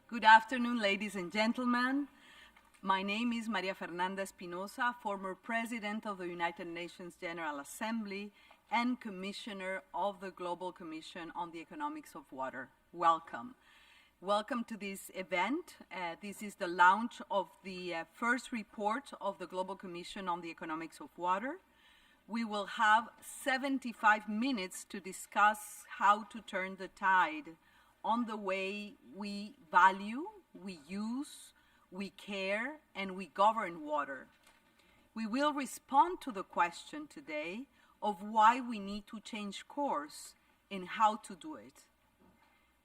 Good afternoon, ladies and gentlemen. My name is Maria Fernandez Pinoza, former President of the United Nations General Assembly and Commissioner of the Global Commission on the Economics of Water. Welcome. Welcome to this event. This is the launch of the first report of the Global Commission on the Economics of Water. We will have 75 minutes to discuss how to turn the tide on the way we value, we use, we care, and we govern water. We will respond to the question today of why we need to change course and how to do it.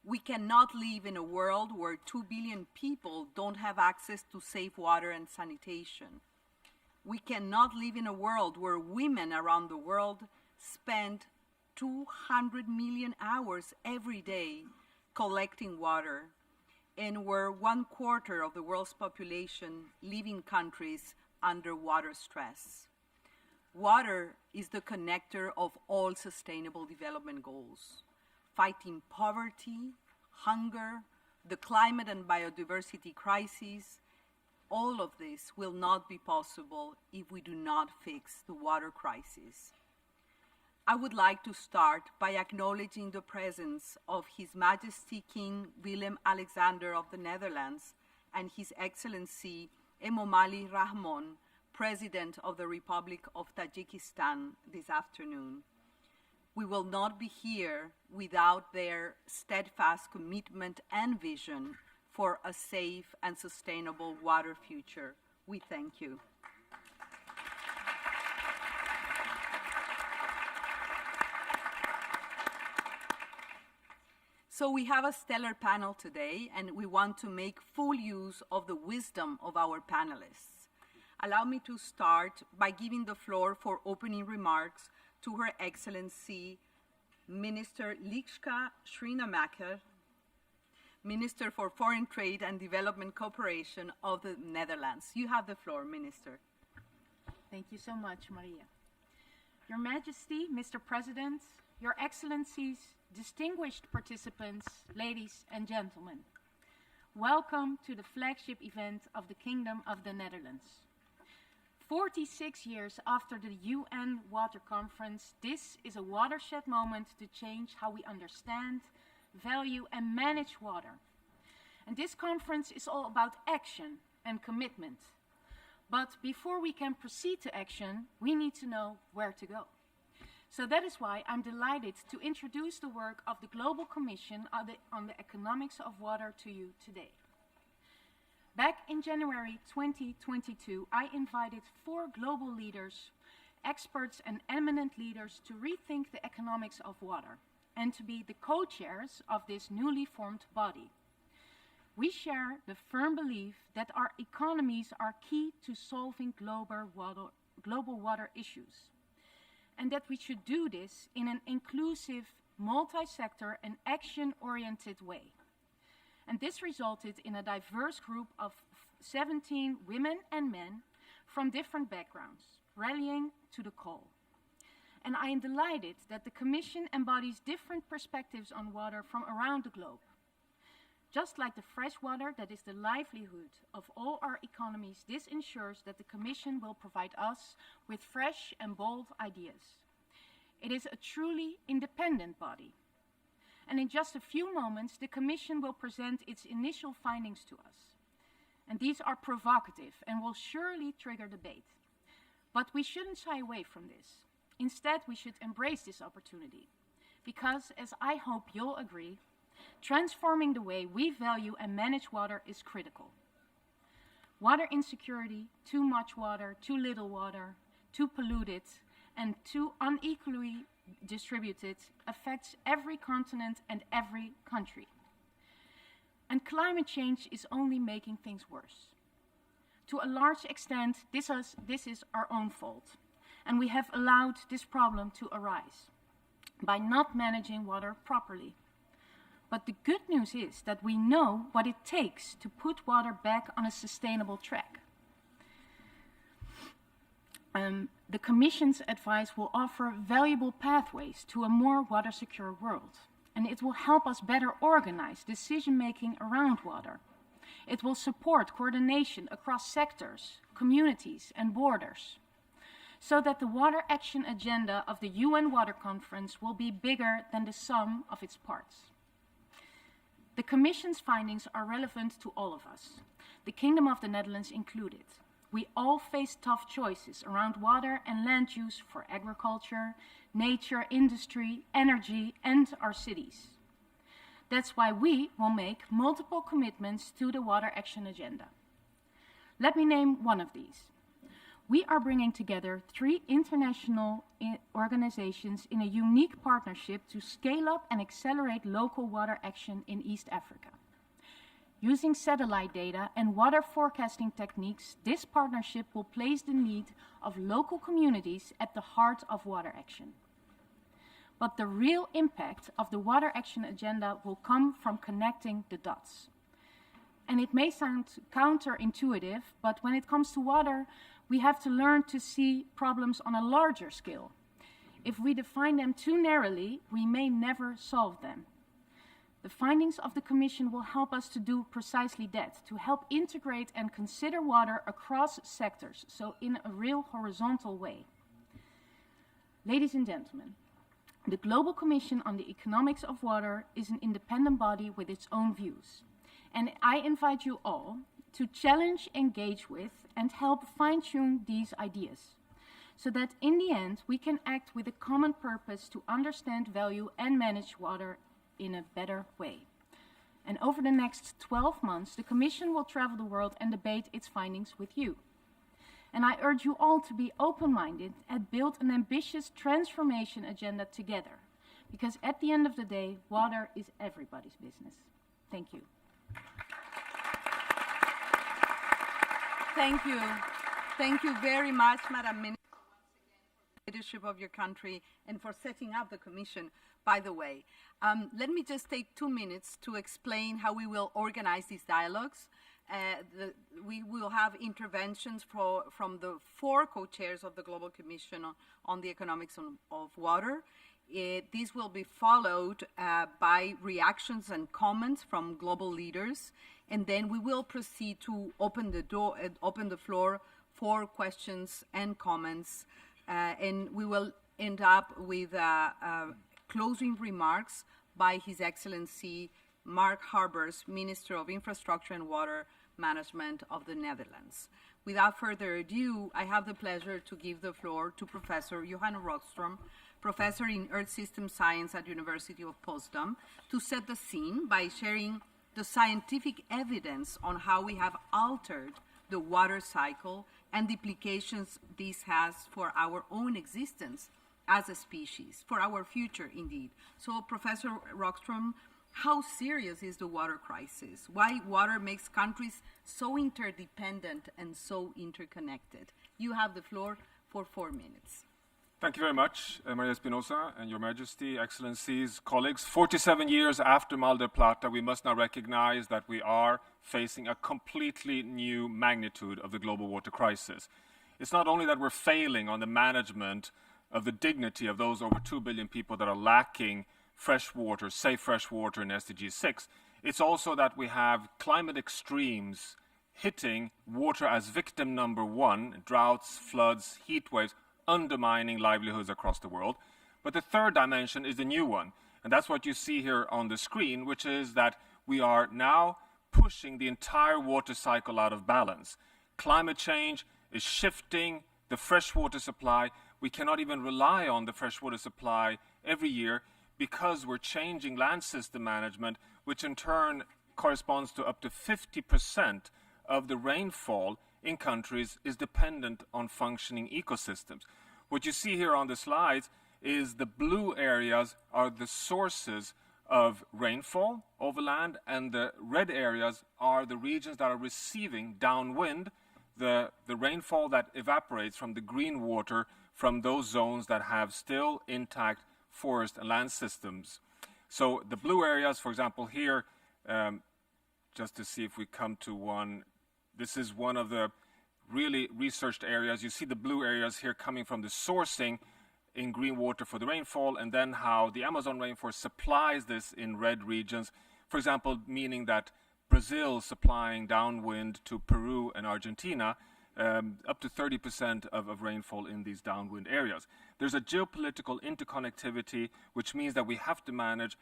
We cannot live in a world where 2 billion people don't have access to safe water and sanitation. We cannot live in a world where women around the world spend 200 million hours every day collecting water, and where 1/4 of the world's population live in countries under water stress. Water is the connector of all sustainable development goals. Fighting poverty, hunger, the climate and biodiversity crises, all of this will not be possible if we do not fix the water crisis. I would like to start by acknowledging the presence of His Majesty King Willem-Alexander of the Netherlands and His Excellency Emomali Rahmon, President of the Republic of Tajikistan, this afternoon. We will not be here without their steadfast commitment and vision for a safe and sustainable water future. We thank you. So we have a stellar panel today, and we want to make full use of the wisdom of our panelists. Allow me to start by giving the floor for opening remarks to Her Excellency Minister Lieke Schrijnemacher, Minister for Foreign Trade and Development Cooperation of the Netherlands. You have the floor, Minister. Thank you so much, Maria. Your Majesty, Mr. President, Your Excellencies, distinguished participants, ladies and gentlemen, welcome to the flagship event of the Kingdom of the Netherlands. 46 years after the UN Water Conference, this is a watershed moment to change how we understand, value and manage water. And this conference is all about action and commitment. But before we can proceed to action, we need to know where to go. So that is why I'm delighted to introduce the work of the Global Commission on the Economics of Water to you today. Back in January 2022, I invited 4 global leaders, experts and eminent leaders to rethink the economics of water and to be the co-chairs of this newly formed body. We share the firm belief that our economies are key to solving global water issues, and that we should do this in an inclusive, multi-sector and action-oriented way. And this resulted in a diverse group of 17 women and men from different backgrounds, rallying to the call. And I am delighted that the Commission embodies different perspectives on water from around the globe. Just like the fresh water that is the livelihood of all our economies, this ensures that the Commission will provide us with fresh and bold ideas. It is a truly independent body. And in just a few moments, the Commission will present its initial findings to us. And these are provocative and will surely trigger debate. But we shouldn't shy away from this. Instead, we should embrace this opportunity. Because, as I hope you'll agree, transforming the way we value and manage water is critical. Water insecurity, too much water, too little water, too polluted, and too unequally distributed affects every continent and every country. And climate change is only making things worse. To a large extent, this is our own fault, and we have allowed this problem to arise by not managing water properly. But the good news is that we know what it takes to put water back on a sustainable track. The Commission's advice will offer valuable pathways to a more water-secure world, and it will help us better organize decision-making around water It will support coordination across sectors, communities, and borders, so that the water action agenda of the UN Water Conference will be bigger than the sum of its parts. The Commission's findings are relevant to all of us, the Kingdom of the Netherlands included. We all face tough choices around water and land use for agriculture, nature, industry, energy, and our cities. That's why we will make multiple commitments to the water action agenda. Let me name one of these. We are bringing together 3 international organizations in a unique partnership to scale up and accelerate local water action in East Africa. Using satellite data and water forecasting techniques, this partnership will place the need of local communities at the heart of water action. But the real impact of the water action agenda will come from connecting the dots. And it may sound counterintuitive, but when it comes to water, we have to learn to see problems on a larger scale. If we define them too narrowly, we may never solve them. The findings of the Commission will help us to do precisely that, to help integrate and consider water across sectors, so in a real horizontal way. Ladies and gentlemen, the Global Commission on the Economics of Water is an independent body with its own views. And I invite you all to challenge, engage with, and help fine-tune these ideas, so that in the end we can act with a common purpose to understand, value, and manage water in a better way. And over the next 12 months, the Commission will travel the world and debate its findings with you. And I urge you all to be open-minded and build an ambitious transformation agenda together, because at the end of the day, water is everybody's business. Thank you. Thank you. Thank you very much, Madam Minister, for the leadership of your country and for setting up the Commission, by the way. Let me just take 2 minutes to explain how we will organize these dialogues. We will have interventions from the 4 co-chairs of the Global Commission on the Economics of Water. These will be followed by reactions and comments from global leaders, and then we will proceed to open the floor for questions and comments, and we will end up with closing remarks by His Excellency Mark Harbers, Minister of Infrastructure and Water Management of the Netherlands. Without further ado, I have the pleasure to give the floor to Professor Johan Rockström, Professor in Earth System Science at University of Potsdam, to set the scene by sharing the scientific evidence on how we have altered the water cycle and the implications this has for our own existence as a species, for our future indeed. So Professor Rockström, how serious is the water crisis? Why water makes countries so interdependent and so interconnected? You have the floor for 4 minutes. Thank you very much, Maria Espinosa and Your Majesty, Excellencies, colleagues. 47 years after Mar del Plata, we must now recognize that we are facing a completely new magnitude of the global water crisis. It's not only that we're failing on the management of the dignity of those over 2 billion people that are lacking fresh water, safe fresh water in SDG 6, it's also that we have climate extremes hitting water as victim number 1, droughts, floods, heat waves, undermining livelihoods across the world. But the third dimension is the new one, and that's what you see here on the screen, which is that we are now pushing the entire water cycle out of balance. Climate change is shifting the freshwater supply. We cannot even rely on the freshwater supply every year because we're changing land system management, which in turn corresponds to up to 50% of the rainfall in countries is dependent on functioning ecosystems. What you see here on the slides is the blue areas are the sources of rainfall over land, and the red areas are the regions that are receiving downwind the rainfall that evaporates from the green water from those zones that have still intact forest and land systems. So the blue areas, for example, here, just to see if we come to one, this is one of the really researched areas. You see the blue areas here coming from the sourcing in green water for the rainfall, and then how the Amazon rainforest supplies this in red regions. For example, meaning that Brazil supplying downwind to Peru and Argentina, up to 30% of rainfall in these downwind areas. There's a geopolitical interconnectivity, which means that we have to manage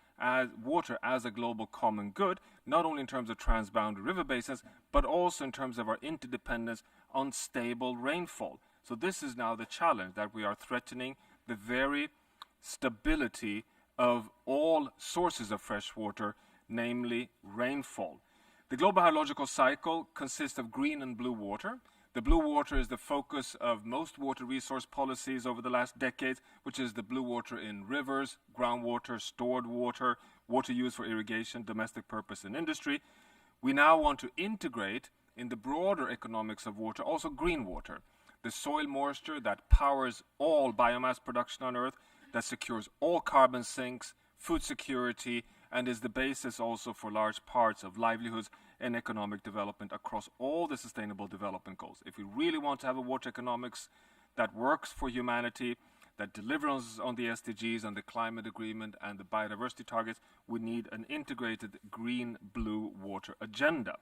water as a global common good, not only in terms of transboundary river basins, but also in terms of our interdependence on stable rainfall. So this is now the challenge, that we are threatening the very stability of all sources of fresh water, namely rainfall. The global hydrological cycle consists of green and blue water. The blue water is the focus of most water resource policies over the last decades, which is the blue water in rivers, groundwater, stored water, water used for irrigation, domestic purpose and industry. We now want to integrate in the broader economics of water also green water, the soil moisture that powers all biomass production on Earth, that secures all carbon sinks, food security, and is the basis also for large parts of livelihoods and economic development across all the sustainable development goals. If we really want to have a water economics that works for humanity, that delivers on the SDGs and the climate agreement and the biodiversity targets, we need an integrated green-blue water agenda.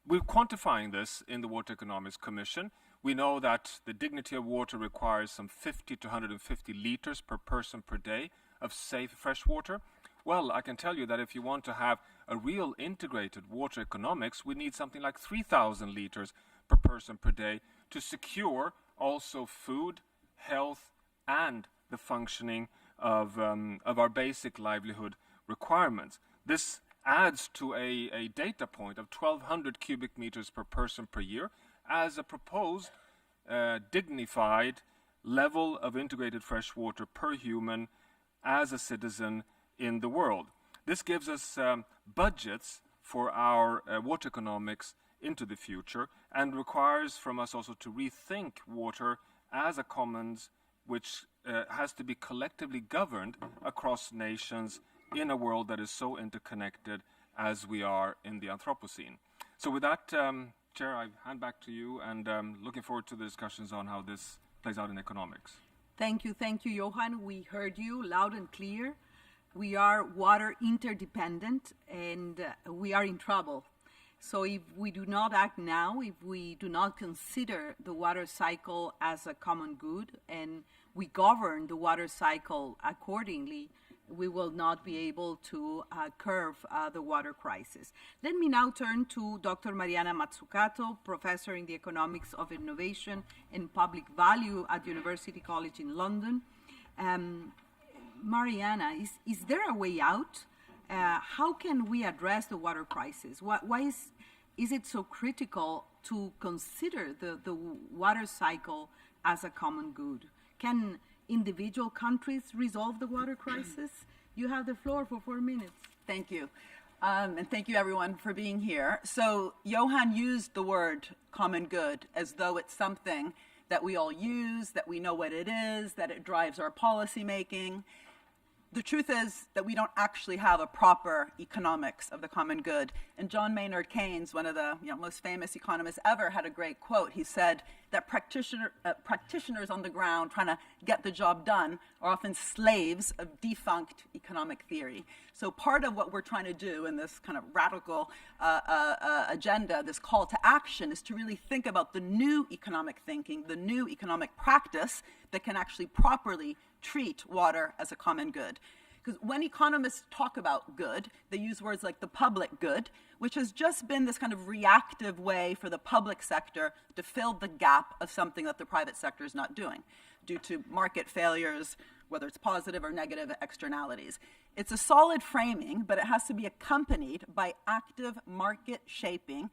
We're quantifying this in the Water Economics Commission. We know that the dignity of water requires some 50 to 150 liters per person per day of safe fresh water. Well, I can tell you that if you want to have a real integrated water economics, we need something like 3,000 liters per person per day to secure also food, health, and the functioning of our basic livelihood requirements. This adds to a data point of 1,200 cubic meters per person per year as a proposed dignified level of integrated fresh water per human as a citizen in the world. This gives us budgets for our water economics into the future and requires from us also to rethink water as a commons which has to be collectively governed across nations in a world that is so interconnected as we are in the Anthropocene. So with that, Chair, I hand back to you, and looking forward to the discussions on how this plays out in economics. Thank you, Johan. We heard you loud and clear. We are water interdependent, and we are in trouble. So if we do not act now, if we do not consider the water cycle as a common good, and we govern the water cycle accordingly, we will not be able to curb the water crisis. Let me now turn to Dr. Mariana Mazzucato, professor in the economics of innovation and public value at University College in London. Mariana, is there a way out? How can we address the water crisis? Why is it so critical to consider the water cycle as a common good? Can individual countries resolve the water crisis? You have the floor for 4 minutes. Thank you. And thank you, everyone, for being here. So Johan used the word common good as though it's something that we all use, that we know what it is, that it drives our policy making. The truth is that we don't actually have a proper economics of the common good. And John Maynard Keynes, one of the most famous economists ever, had a great quote. He said that practitioners on the ground trying to get the job done are often slaves of defunct economic theory. So part of what we're trying to do in this kind of radical agenda, this call to action, is to really think about the new economic thinking, the new economic practice that can actually properly treat water as a common good. Because when economists talk about good, they use words like the public good, which has just been this kind of reactive way for the public sector to fill the gap of something that the private sector is not doing due to market failures, whether it's positive or negative externalities. It's a solid framing, but it has to be accompanied by active market shaping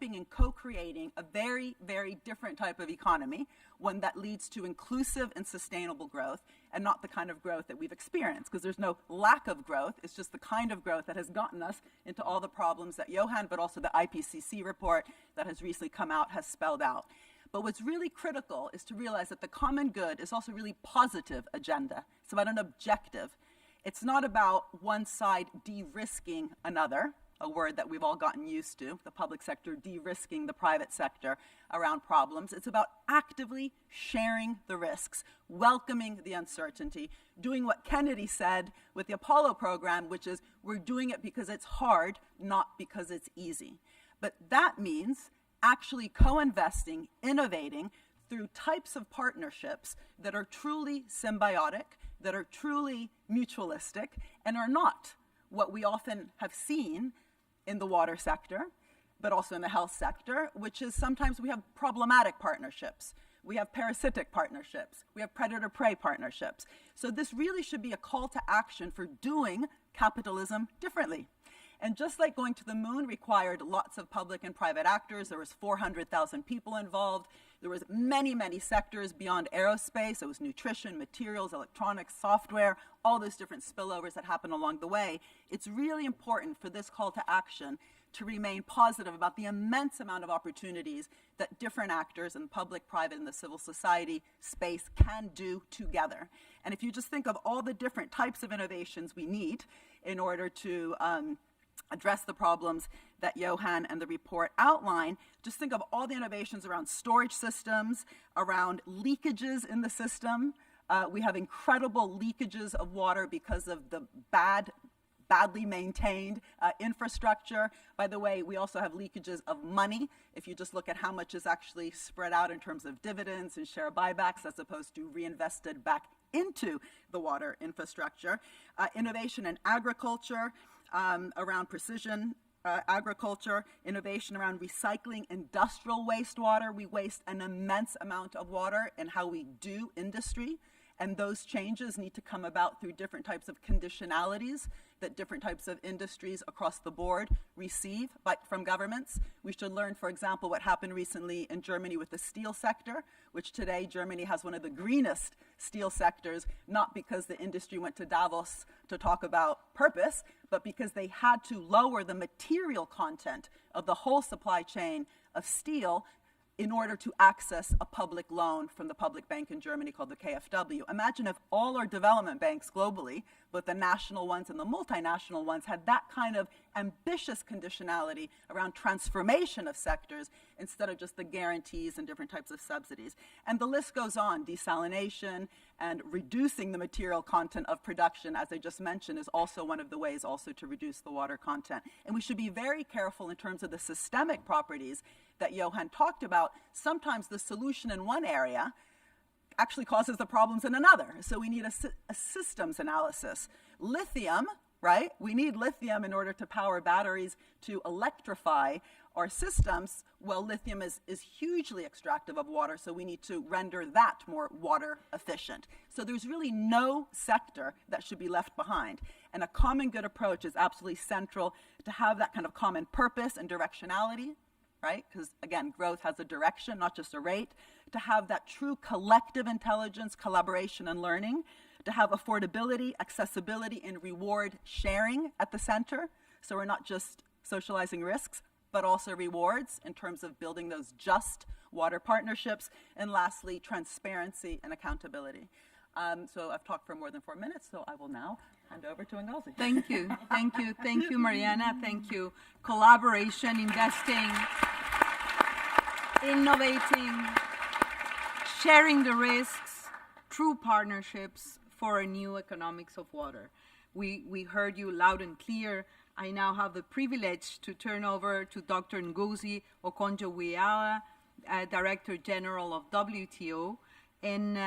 and co-creating a very, very different type of economy, one that leads to inclusive and sustainable growth, and not the kind of growth that we've experienced, because there's no lack of growth. It's just the kind of growth that has gotten us into all the problems that Johan, but also the IPCC report that has recently come out, has spelled out. But what's really critical is to realize that the common good is also a really positive agenda. It's about an objective. It's not about one side de-risking another. a word that we've all gotten used to, the public sector de-risking the private sector around problems. It's about actively sharing the risks, welcoming the uncertainty, doing what Kennedy said with the Apollo program, which is we're doing it because it's hard, not because it's easy. But that means actually co-investing, innovating through types of partnerships that are truly symbiotic, that are truly mutualistic, and are not what we often have seen in the water sector, but also in the health sector, which is sometimes we have problematic partnerships. We have parasitic partnerships. We have predator-prey partnerships. So this really should be a call to action for doing capitalism differently. And just like going to the moon required lots of public and private actors, there was 400,000 people involved. There was many, many sectors beyond aerospace. It was nutrition, materials, electronics, software, all those different spillovers that happened along the way. It's really important for this call to action to remain positive about the immense amount of opportunities that different actors in public, private, and the civil society space can do together. And if you just think of all the different types of innovations we need in order to address the problems that Johan and the report outline, just think of all the innovations around storage systems, around leakages in the system. We have incredible leakages of water because of the badly maintained infrastructure. By the way, we also have leakages of money. If you just look at how much is actually spread out in terms of dividends and share buybacks as opposed to reinvested back into the water infrastructure. Innovation in agriculture, around precision agriculture, innovation around recycling industrial wastewater. We waste an immense amount of water in how we do industry, and those changes need to come about through different types of conditionalities that different types of industries across the board receive from governments. We should learn, for example, what happened recently in Germany with the steel sector, which today Germany has one of the greenest steel sectors, not because the industry went to Davos to talk about purpose, but because they had to lower the material content of the whole supply chain of steel in order to access a public loan from the public bank in Germany called the KfW. Imagine if all our development banks globally, both the national ones and the multinational ones, had that kind of ambitious conditionality around transformation of sectors instead of just the guarantees and different types of subsidies. And the list goes on. Desalination and reducing the material content of production, as I just mentioned, is also one of the ways also to reduce the water content. And we should be very careful in terms of the systemic properties that Johan talked about. Sometimes the solution in one area actually causes the problems in another. So we need a systems analysis. Lithium, right? We need lithium in order to power batteries to electrify our systems. Well, lithium is hugely extractive of water, so we need to render that more water efficient. So there's really no sector that should be left behind. And a common good approach is absolutely central to have that kind of common purpose and directionality, right? Because, again, growth has a direction, not just a rate. To have that true collective intelligence, collaboration, and learning. To have affordability, accessibility, and reward sharing at the center. So we're not just socializing risks, but also rewards in terms of building those just water partnerships. And lastly, transparency and accountability. So I've talked for more than 4 minutes, so I will now hand over to Ngozi. Thank you, thank you, thank you, Mariana, thank you. Collaboration, investing, innovating, sharing the risks, true partnerships for a new economics of water. We heard you loud and clear. I now have the privilege to turn over to Dr. Ngozi Okonjo-Iweala, Director General of WTO. And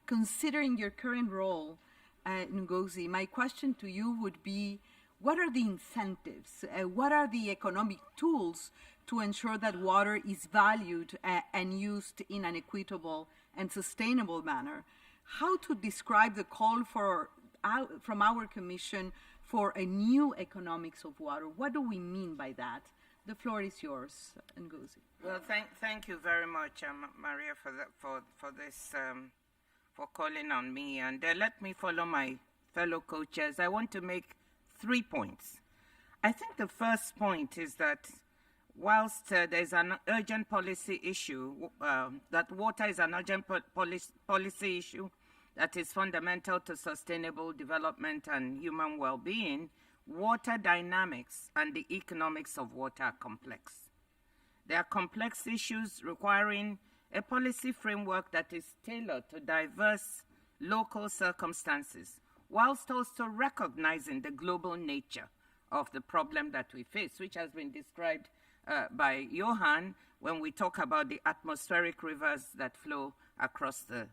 considering your current role, Ngozi, my question to you would be, what are the incentives? What are the economic tools to ensure that water is valued and used in an equitable and sustainable manner? How to describe the call from our Commission for a new economics of water? What do we mean by that? The floor is yours, Ngozi. Well, thank you very much, Maria, for this, for calling on me. And let me follow my fellow co-chairs. I want to make 3 points. I think the first point is that whilst there's an urgent policy issue, that water is an urgent policy issue that is fundamental to sustainable development and human well-being, water dynamics and the economics of water are complex. They are complex issues requiring a policy framework that is tailored to diverse local circumstances, whilst also recognizing the global nature of the problem that we face, which has been described by Johan when we talk about the atmospheric rivers that flow across the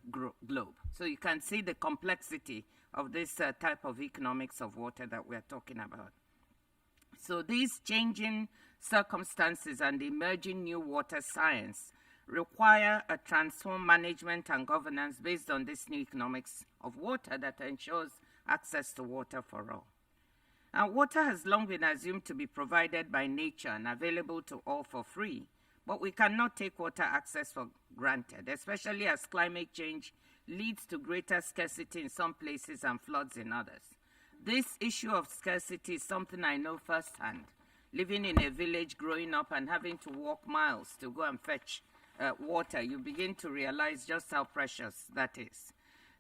globe. So you can see the complexity of this type of economics of water that we are talking about. So these changing circumstances and emerging new water science require a transformed management and governance based on this new economics of water that ensures access to water for all. Now, water has long been assumed to be provided by nature and available to all for free, but we cannot take water access for granted, especially as climate change leads to greater scarcity in some places and floods in others. This issue of scarcity is something I know firsthand, living in a village, growing up and having to walk miles to go and fetch water. You begin to realize just how precious that is.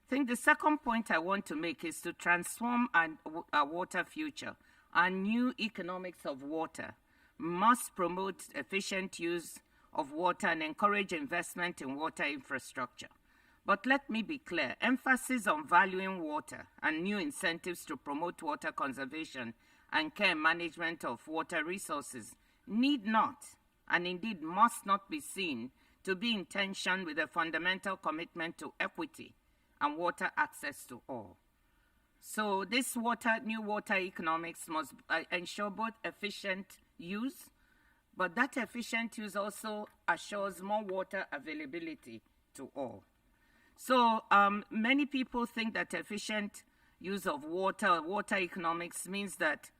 I think the second point I want to make is to transform our water future. Our new economics of water must promote efficient use of water and encourage investment in water infrastructure. But let me be clear, emphasis on valuing water and new incentives to promote water conservation and care management of water resources need not, and indeed must not be seen to be in tension with a fundamental commitment to equity and water access to all. So this new water economics must ensure both efficient use, but that efficient use also assures more water availability to all. So many people think that efficient use of water economics means that,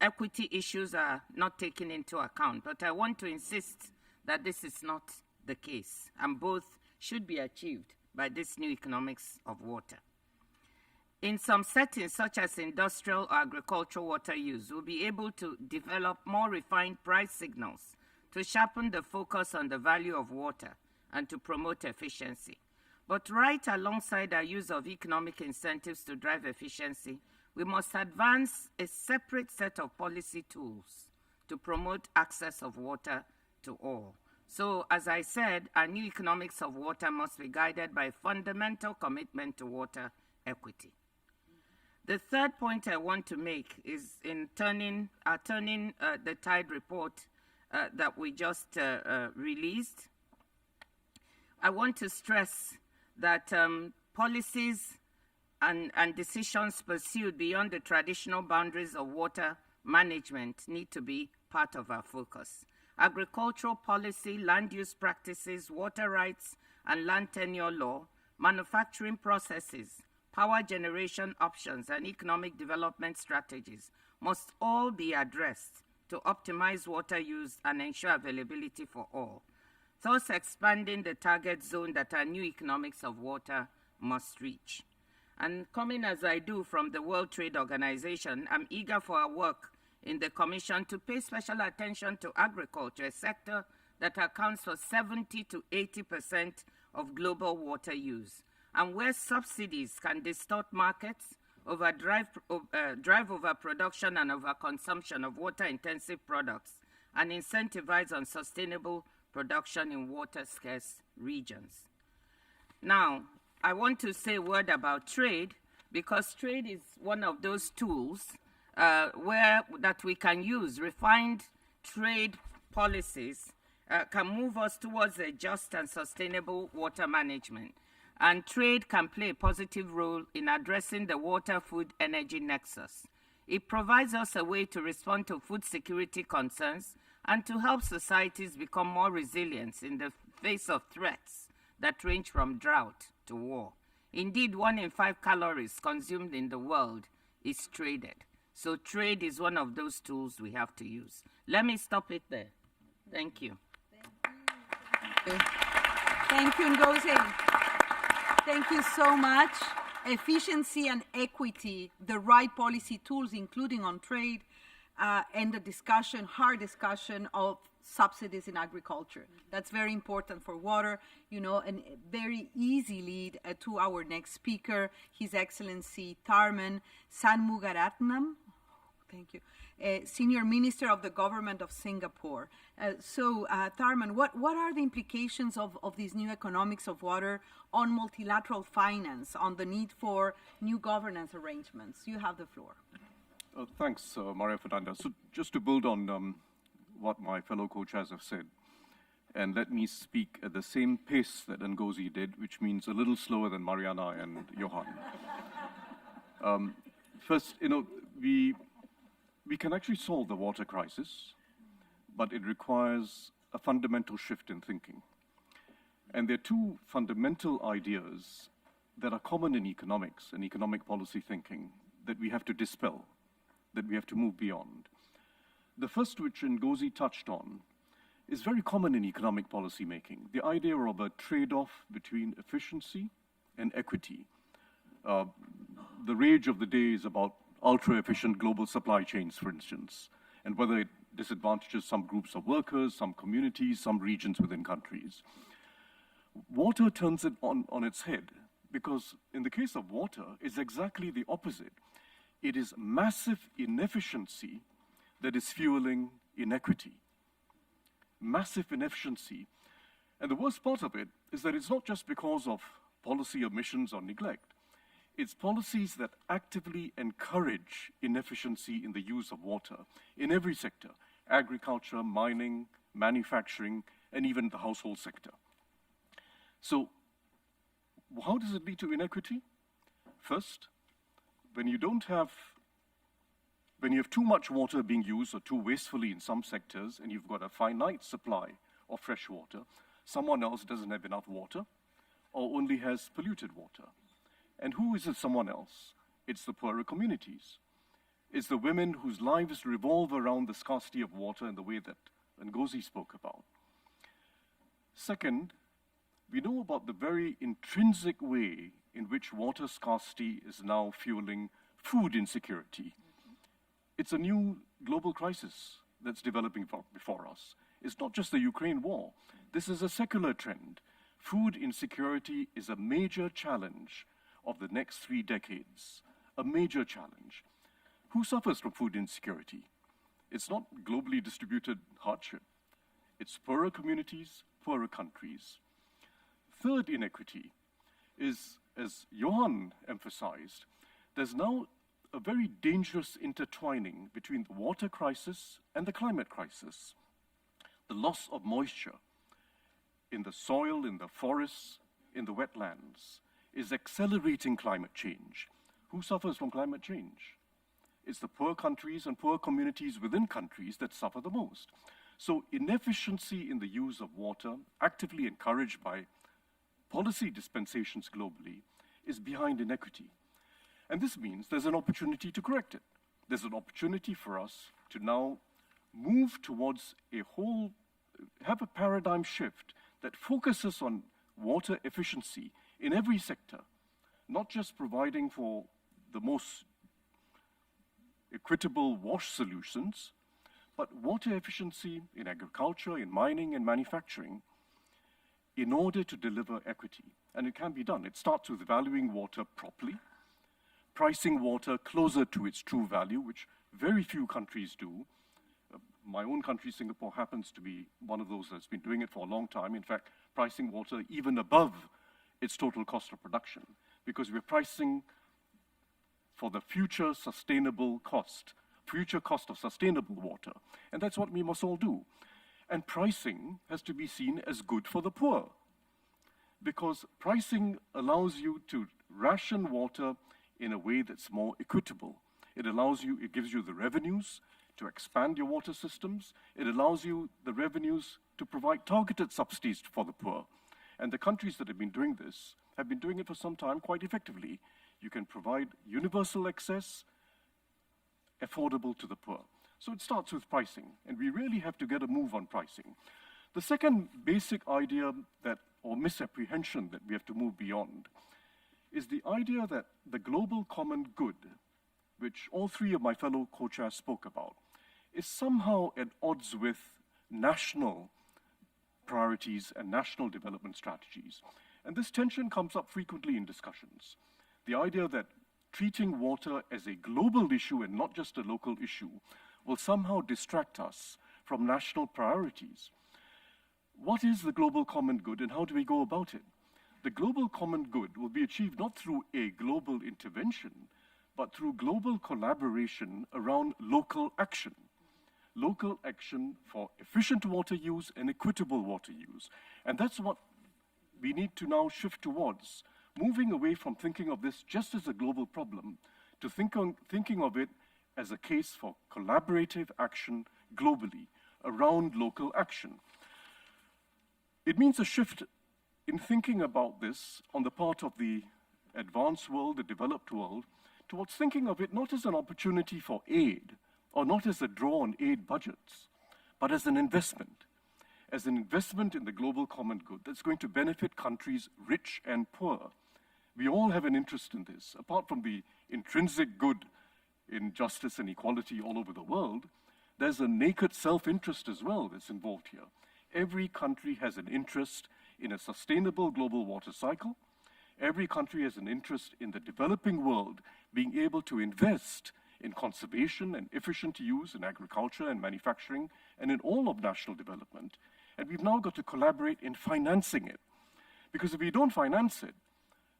equity issues are not taken into account. But I want to insist that this is not the case, and both should be achieved by this new economics of water. In some settings, such as industrial or agricultural water use, we'll be able to develop more refined price signals to sharpen the focus on the value of water and to promote efficiency. But right alongside our use of economic incentives to drive efficiency, we must advance a separate set of policy tools to promote access of water to all. So, as I said, our new economics of water must be guided by a fundamental commitment to water equity. The third point I want to make is in turning the Tide report that we just released. I want to stress that policies and decisions pursued beyond the traditional boundaries of water management need to be part of our focus. Agricultural policy, land use practices, water rights and land tenure law, manufacturing processes, power generation options, and economic development strategies must all be addressed to optimize water use and ensure availability for all, thus expanding the target zone that our new economics of water must reach. And coming as I do from the World Trade Organization, I'm eager for our work in the Commission to pay special attention to agriculture, a sector that accounts for 70 to 80% of global water use, and where subsidies can distort markets, drive overproduction and overconsumption of water-intensive products, and incentivize unsustainable production in water-scarce regions. Now, I want to say a word about trade, because trade is one of those tools that we can use. Refined trade policies can move us towards a just and sustainable water management. And trade can play a positive role in addressing the water, food, energy nexus. It provides us a way to respond to food security concerns and to help societies become more resilient in the face of threats that range from drought to war. Indeed, 1 in 5 calories consumed in the world is traded. So trade is one of those tools we have to use. Let me stop it there. Thank you. Thank you, Ngozi. Thank you so much. Efficiency and equity, the right policy tools, including on trade, and the hard discussion of subsidies in agriculture. That's very important for water, and a very easy lead to our next speaker, His Excellency Tharman Shanmugaratnam, Thank you. Senior Minister of the Government of Singapore. Tharman, what are the implications of these new economics of water on multilateral finance, on the need for new governance arrangements? You have the floor. Thanks, Maria Fernandez. So just to build on what my fellow co-chairs have said, and let me speak at the same pace that Ngozi did, which means a little slower than Mariana and Johan. First, we can actually solve the water crisis, but it requires a fundamental shift in thinking. And there are two fundamental ideas that are common in economics and economic policy thinking that we have to dispel, that we have to move beyond. The first, which Ngozi touched on, is very common in economic policy making, the idea of a trade-off between efficiency and equity. The rage of the day is about ultra-efficient global supply chains, for instance, and whether it disadvantages some groups of workers, some communities, some regions within countries. Water turns it on its head, because in the case of water, it's exactly the opposite. It is massive inefficiency that is fueling inequity. Massive inefficiency. And the worst part of it is that it's not just because of policy omissions or neglect. It's policies that actively encourage inefficiency in the use of water in every sector: agriculture, mining, manufacturing, and even the household sector. So how does it lead to inequity? First, when you have too much water being used or too wastefully in some sectors, and you've got a finite supply of fresh water, someone else doesn't have enough water or only has polluted water. And who is it, someone else? It's the poorer communities. It's the women whose lives revolve around the scarcity of water in the way that Ngozi spoke about. Second, we know about the very intrinsic way in which water scarcity is now fueling food insecurity. It's a new global crisis that's developing before us. It's not just the Ukraine war. This is a secular trend. Food insecurity is a major challenge of the next 3 decades, a major challenge. Who suffers from food insecurity? It's not globally distributed hardship. It's poorer communities, poorer countries. Third inequity is, as Johan emphasized, there's now a very dangerous intertwining between the water crisis and the climate crisis. The loss of moisture in the soil, in the forests, in the wetlands is accelerating climate change. Who suffers from climate change? It's the poor countries and poor communities within countries that suffer the most. So inefficiency in the use of water, actively encouraged by policy dispensations globally, is behind inequity. And this means there's an opportunity to correct it. There's an opportunity for us to now move towards have a paradigm shift that focuses on water efficiency in every sector, not just providing for the most equitable wash solutions, but water efficiency in agriculture, in mining, and manufacturing in order to deliver equity. And it can be done. It starts with valuing water properly, pricing water closer to its true value, which very few countries do. My own country, Singapore, happens to be one of those that's been doing it for a long time. In fact, pricing water even above its total cost of production, because we're pricing for the future cost of sustainable water. And that's what we must all do. And pricing has to be seen as good for the poor, because pricing allows you to ration water in a way that's more equitable. It gives you the revenues to expand your water systems. It allows you the revenues to provide targeted subsidies for the poor. And the countries that have been doing this have been doing it for some time quite effectively. You can provide universal access, affordable to the poor. So it starts with pricing, and we really have to get a move on pricing. The second basic idea or misapprehension that we have to move beyond is the idea that the global common good, which all 3 of my fellow co-chairs spoke about, is somehow at odds with national priorities and national development strategies. And this tension comes up frequently in discussions. The idea that treating water as a global issue and not just a local issue will somehow distract us from national priorities. What is the global common good and how do we go about it? The global common good will be achieved not through a global intervention, but through global collaboration around local action. Local action for efficient water use and equitable water use. And that's what we need to now shift towards, moving away from thinking of this just as a global problem to thinking of it as a case for collaborative action globally around local action. It means a shift in thinking about this on the part of the advanced world, the developed world, towards thinking of it not as an opportunity for aid or not as a draw on aid budgets, but as an investment in the global common good that's going to benefit countries rich and poor. We all have an interest in this. Apart from the intrinsic good in justice and equality all over the world, there's a naked self-interest as well that's involved here. Every country has an interest in a sustainable global water cycle. Every country has an interest in the developing world being able to invest in conservation and efficient use in agriculture and manufacturing and in all of national development. And we've now got to collaborate in financing it. Because if we don't finance it,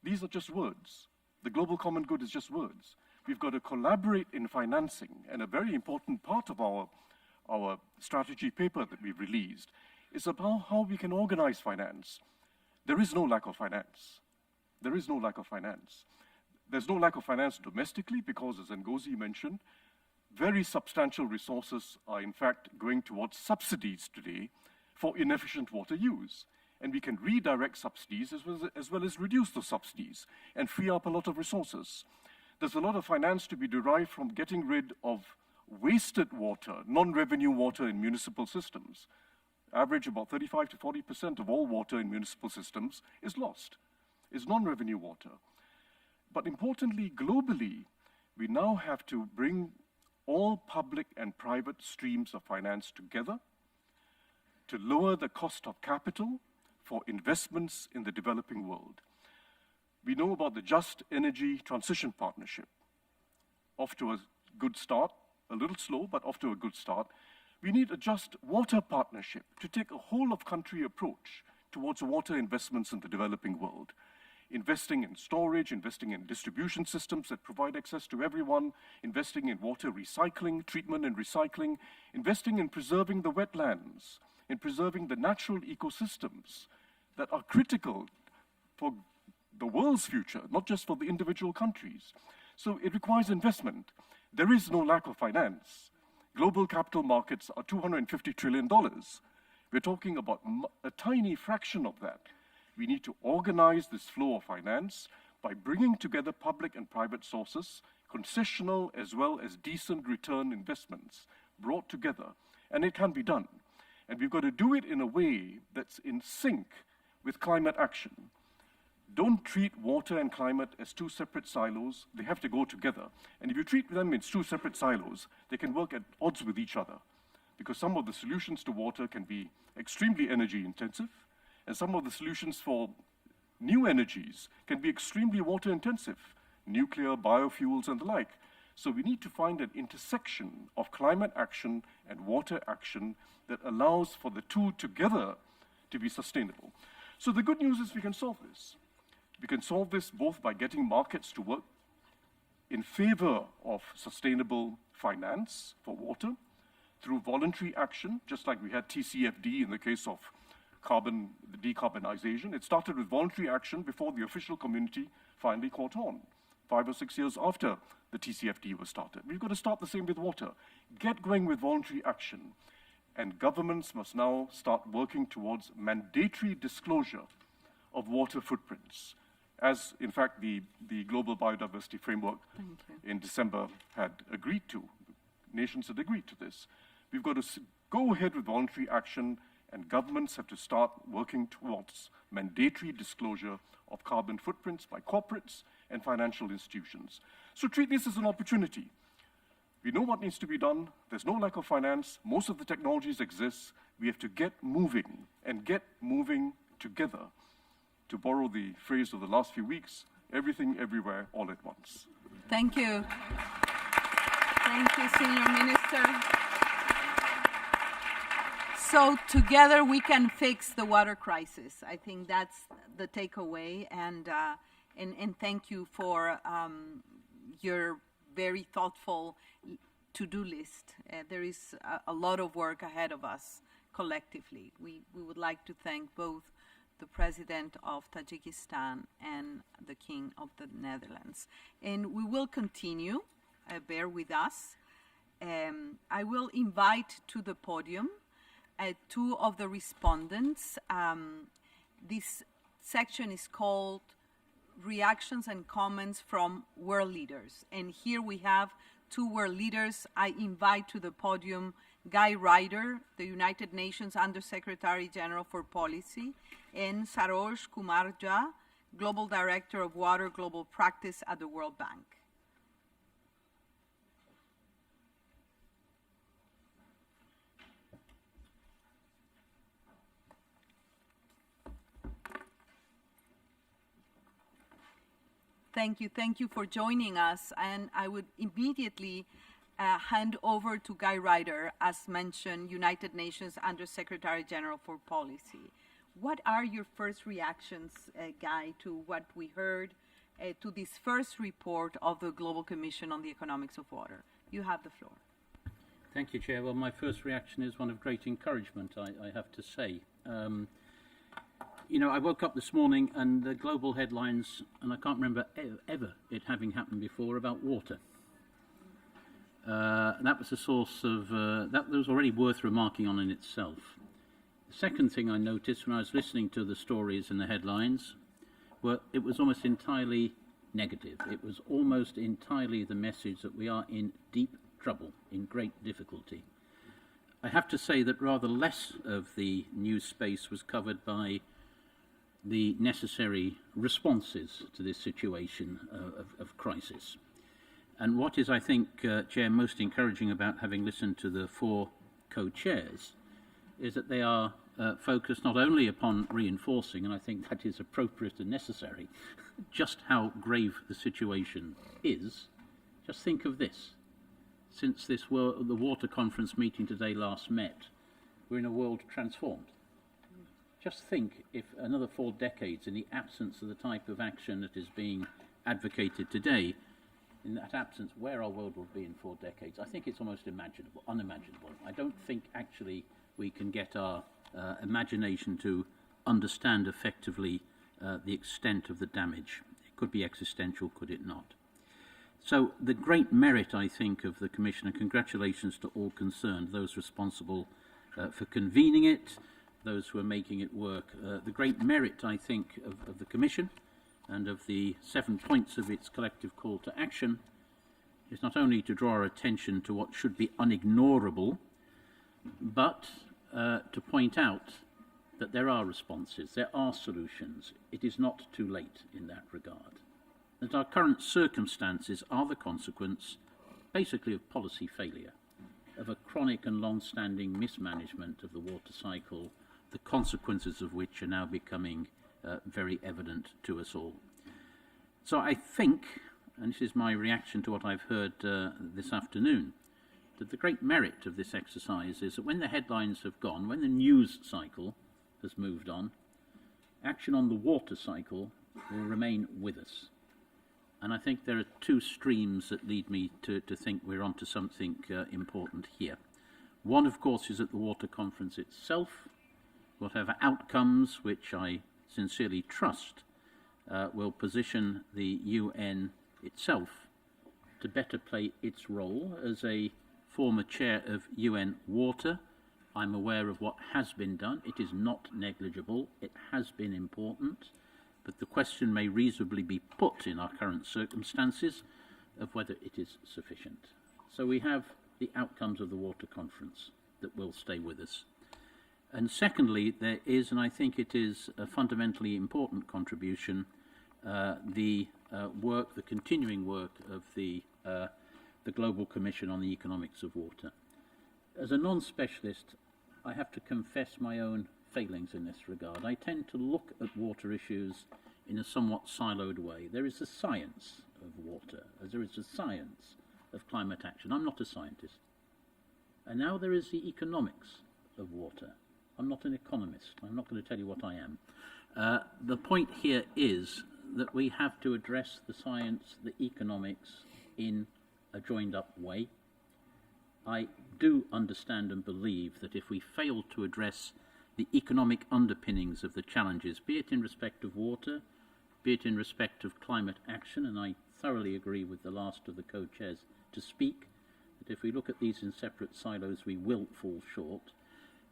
these are just words. The global common good is just words. We've got to collaborate in financing, and a very important part of our strategy paper that we've released is about how we can organize finance. There is no lack of finance. There is no lack of finance. There's no lack of finance domestically because, as Ngozi mentioned, very substantial resources are in fact going towards subsidies today for inefficient water use. And we can redirect subsidies as well as reduce those subsidies and free up a lot of resources. There's a lot of finance to be derived from getting rid of wasted water, non-revenue water in municipal systems. Average about 35 to 40% of all water in municipal systems is lost, is non-revenue water. But importantly, globally, we now have to bring all public and private streams of finance together to lower the cost of capital for investments in the developing world. We know about the Just Energy Transition Partnership. Off to a good start, a little slow, but off to a good start. We need a Just Water Partnership to take a whole-of-country approach towards water investments in the developing world. Investing in storage, investing in distribution systems that provide access to everyone, investing in water recycling, treatment and recycling, investing in preserving the wetlands, in preserving the natural ecosystems that are critical for the world's future, not just for the individual countries. So it requires investment. There is no lack of finance. Global capital markets are $250 trillion. We're talking about a tiny fraction of that. We need to organize this flow of finance by bringing together public and private sources, concessional as well as decent return investments brought together. And it can be done. And we've got to do it in a way that's in sync with climate action. Don't treat water and climate as two separate silos. They have to go together. And if you treat them as two separate silos, they can work at odds with each other. Because some of the solutions to water can be extremely energy intensive, and some of the solutions for new energies can be extremely water intensive, nuclear, biofuels, and the like. So we need to find an intersection of climate action and water action that allows for the two together to be sustainable. So the good news is we can solve this. We can solve this both by getting markets to work in favor of sustainable finance for water, through voluntary action, just like we had TCFD in the case of carbon decarbonization. It started with voluntary action before the official community finally caught on, 5 or 6 years after the TCFD was started. We've got to start the same with water. Get going with voluntary action. And governments must now start working towards mandatory disclosure of water footprints, as in fact the Global Biodiversity Framework in December had agreed to. Nations had agreed to this. We've got to go ahead with voluntary action, and governments have to start working towards mandatory disclosure of carbon footprints by corporates and financial institutions. So treat this as an opportunity. We know what needs to be done. There's no lack of finance. Most of the technologies exist. We have to get moving, and get moving together. To borrow the phrase of the last few weeks, everything, everywhere, all at once. Thank you. Thank you, Senior Minister. So together we can fix the water crisis. I think that's the takeaway, and thank you for your very thoughtful to-do list. There is a lot of work ahead of us collectively. We would like to thank both the President of Tajikistan and the King of the Netherlands. And we will continue, bear with us. I will invite to the podium two of the respondents. This section is called Reactions and Comments from World Leaders. And here we have two world leaders. I invite to the podium Guy Ryder, the United Nations Under-Secretary General for Policy, and Saroj Kumar Jha, Global Director of Water Global Practice at the World Bank. Thank you for joining us. And I would immediately hand over to Guy Ryder, as mentioned, United Nations Under-Secretary General for Policy. What are your first reactions, Guy, to what we heard, to this first report of the Global Commission on the Economics of Water? You have the floor. Thank you, Chair. Well, my first reaction is one of great encouragement, I have to say. You know, I woke up this morning and the global headlines, and I can't remember ever it having happened before, about water. That was a source of, that was already worth remarking on in itself. The second thing I noticed when I was listening to the stories in the headlines were it was almost entirely negative. It was almost entirely the message that we are in deep trouble, in great difficulty. I have to say that rather less of the news space was covered by the necessary responses to this situation of crisis. And what is, I think, Chair, most encouraging about having listened to the four co-chairs is that they are focused not only upon reinforcing, and I think that is appropriate and necessary, just how grave the situation is. Just think of this. Since the Water Conference meeting today last met, we're in a world transformed. Just think if another 4 decades, in the absence of the type of action that is being advocated today, in that absence, where our world will be in 4 decades. I think it's almost unimaginable. I don't think actually we can get our imagination to understand effectively the extent of the damage. It could be existential, could it not? So the great merit, I think, of the Commission, and congratulations to all concerned, those responsible for convening it, those who are making it work. The great merit, I think, of the Commission and of the 7 points of its collective call to action is not only to draw our attention to what should be unignorable, but to point out that there are responses, there are solutions. It is not too late in that regard. That our current circumstances are the consequence, basically, of policy failure, of a chronic and long-standing mismanagement of the water cycle, the consequences of which are now becoming very evident to us all. So I think, and this is my reaction to what I've heard this afternoon, that the great merit of this exercise is that when the headlines have gone, when the news cycle has moved on, action on the water cycle will remain with us. And I think there are 2 streams that lead me to think we're onto something important here. One, of course, is at the Water Conference itself. Whatever outcomes, which I sincerely trust, will position the UN itself to better play its role. As a former chair of UN Water, I'm aware of what has been done. It is not negligible. It has been important. But the question may reasonably be put in our current circumstances of whether it is sufficient. So we have the outcomes of the Water Conference that will stay with us. And secondly, there is, and I think it is a fundamentally important contribution, the work, the continuing work of the Global Commission on the Economics of Water. As a non-specialist, I have to confess my own failings in this regard. I tend to look at water issues in a somewhat siloed way. There is the science of water, as there is a science of climate action. I'm not a scientist. And now there is the economics of water. I'm not an economist. I'm not going to tell you what I am. The point here is that we have to address the science, the economics in a joined-up way. I do understand and believe that if we fail to address the economic underpinnings of the challenges, be it in respect of water, be it in respect of climate action, and I thoroughly agree with the last of the co-chairs to speak, that if we look at these in separate silos, we will fall short.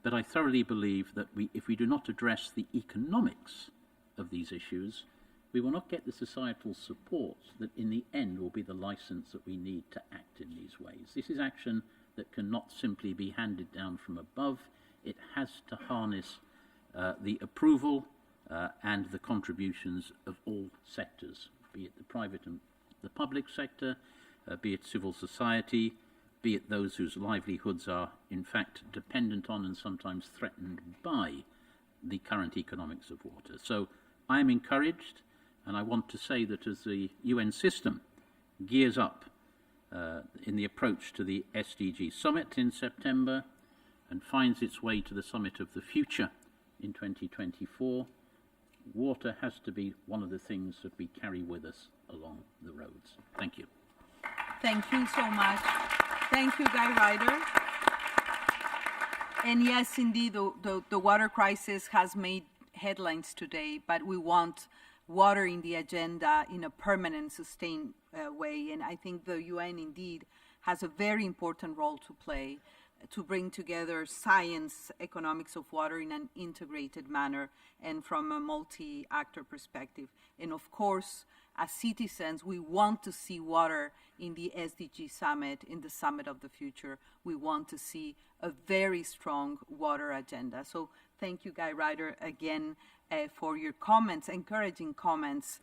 But I thoroughly believe that if we do not address the economics of these issues, we will not get the societal support that in the end will be the license that we need to act in these ways. This is action that cannot simply be handed down from above. It has to harness the approval and the contributions of all sectors, be it the private and the public sector, be it civil society, be it those whose livelihoods are in fact dependent on and sometimes threatened by the current economics of water. So I am encouraged, and I want to say that as the UN system gears up in the approach to the SDG summit in September and finds its way to the summit of the future in 2024, water has to be one of the things that we carry with us along the roads. Thank you. Thank you so much. Thank you, Guy Ryder. And yes, indeed, the water crisis has made headlines today, but we want water in the agenda in a permanent, sustained way. And I think the UN indeed has a very important role to play to bring together science, economics of water in an integrated manner and from a multi-actor perspective. And of course, as citizens, we want to see water in the SDG summit, in the summit of the future. We want to see a very strong water agenda. So thank you, Guy Ryder, again for your comments, encouraging comments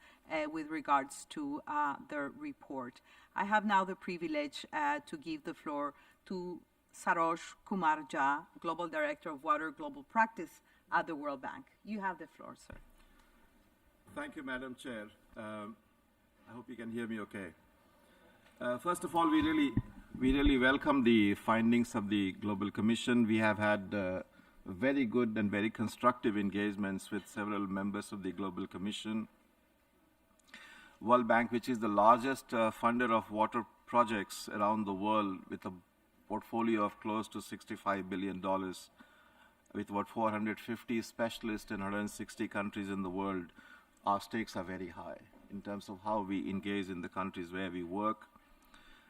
with regards to the report. I have now the privilege to give the floor to Saroj Kumar Jha, Global Director of Water Global Practice at the World Bank. You have the floor, sir. Thank you, Madam Chair. I hope you can hear me okay. First of all, we really welcome the findings of the Global Commission. We have had very good and very constructive engagements with several members of the Global Commission. World Bank, which is the largest funder of water projects around the world with a portfolio of close to $65 billion, with about 450 specialists in 160 countries in the world, our stakes are very high in terms of how we engage in the countries where we work.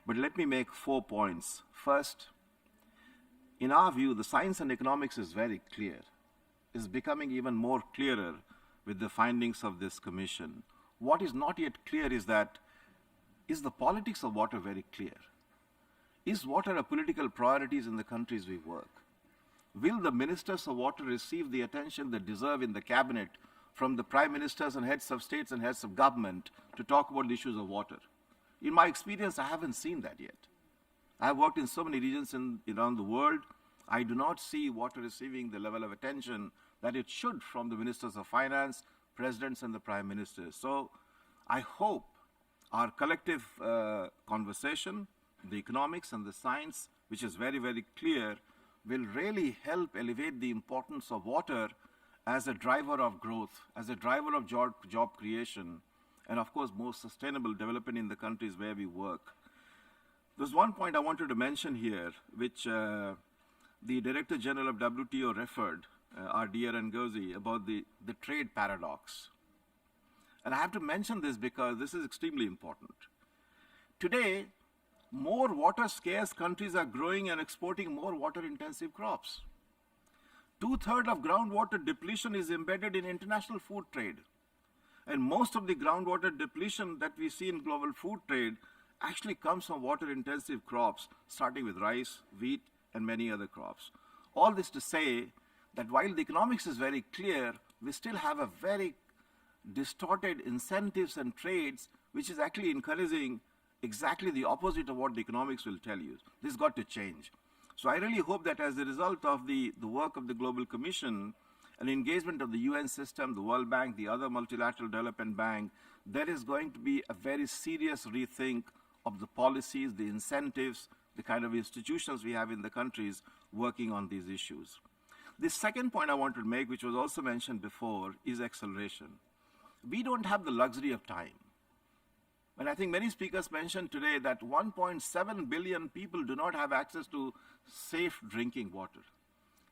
But let me make 4 points. First, in our view, the science and economics is very clear. It's becoming even more clearer with the findings of this commission. What is not yet clear is that, is the politics of water very clear? Is water a political priority in the countries we work? Will the ministers of water receive the attention they deserve in the cabinet from the prime ministers and heads of states and heads of government to talk about the issues of water? In my experience, I haven't seen that yet. I have worked in so many regions around the world. I do not see water receiving the level of attention that it should from the ministers of finance, presidents, and the prime ministers. So I hope our collective conversation, the economics and the science, which is very, very clear, will really help elevate the importance of water as a driver of growth, as a driver of job creation, and of course, more sustainable development in the countries where we work. There's one point I wanted to mention here, which the Director General of WTO referred, our dear Ngozi, about the trade paradox. And I have to mention this because this is extremely important. Today, more water-scarce countries are growing and exporting more water-intensive crops. 2/3 of groundwater depletion is embedded in international food trade. And most of the groundwater depletion that we see in global food trade actually comes from water-intensive crops, starting with rice, wheat, and many other crops. All this to say that while the economics is very clear, we still have a very distorted incentives and trades, which is actually encouraging exactly the opposite of what the economics will tell you. This has got to change. So I really hope that as a result of the work of the Global Commission and engagement of the UN system, the World Bank, the other multilateral development bank, there is going to be a very serious rethink of the policies, the incentives, the kind of institutions we have in the countries working on these issues. The second point I want to make, which was also mentioned before, is acceleration. We don't have the luxury of time. And I think many speakers mentioned today that 1.7 billion people do not have access to safe drinking water.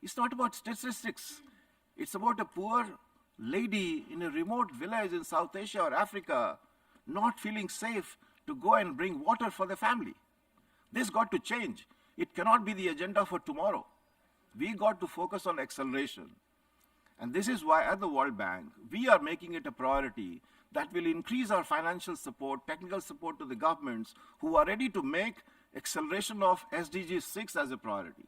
It's not about statistics. It's about a poor lady in a remote village in South Asia or Africa not feeling safe to go and bring water for the family. This got to change. It cannot be the agenda for tomorrow. We got to focus on acceleration. And this is why at the World Bank, we are making it a priority that will increase our financial support, technical support to the governments who are ready to make acceleration of SDG 6 as a priority.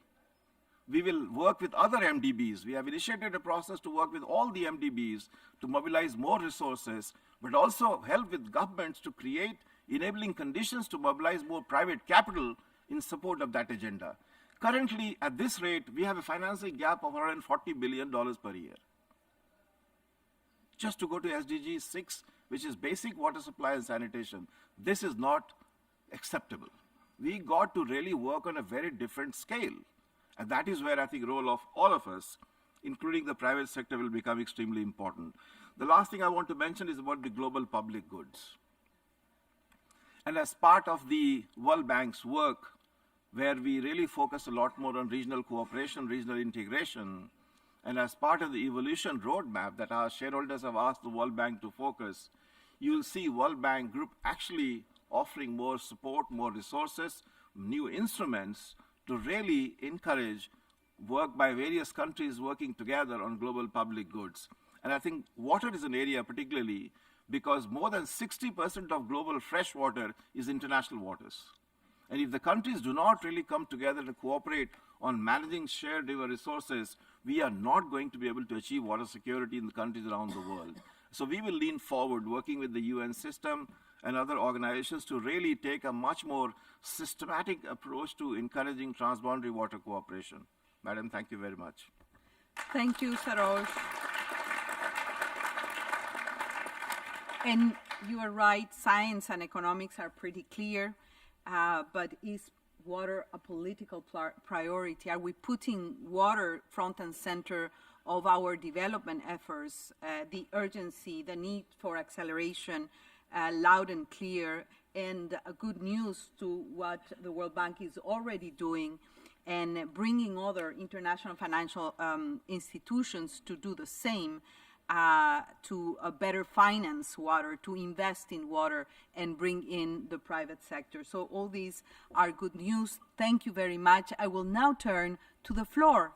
We will work with other MDBs. We have initiated a process to work with all the MDBs to mobilize more resources, but also help with governments to create enabling conditions to mobilize more private capital in support of that agenda. Currently, at this rate, we have a financing gap of around $40 billion per year. Just to go to SDG 6, which is basic water supply and sanitation, this is not acceptable. We got to really work on a very different scale. And that is where I think the role of all of us, including the private sector, will become extremely important. The last thing I want to mention is about the global public goods. And as part of the World Bank's work, where we really focus a lot more on regional cooperation, regional integration, and as part of the evolution roadmap that our shareholders have asked the World Bank to focus, you will see World Bank Group actually offering more support, more resources, new instruments to really encourage work by various countries working together on global public goods. And I think water is an area particularly because more than 60% of global fresh water is international waters. And if the countries do not really come together to cooperate on managing shared river resources, we are not going to be able to achieve water security in the countries around the world. So we will lean forward, working with the UN system and other organizations to really take a much more systematic approach to encouraging transboundary water cooperation. Madam, thank you very much. Thank you, Saroj. And you are right, science and economics are pretty clear, but is water a political priority? Are we putting water front and center of our development efforts? The urgency, the need for acceleration, loud and clear, and good news to what the World Bank is already doing and bringing other international financial institutions to do the same, to better finance water, to invest in water, and bring in the private sector. So all these are good news. Thank you very much. I will now turn to the floor.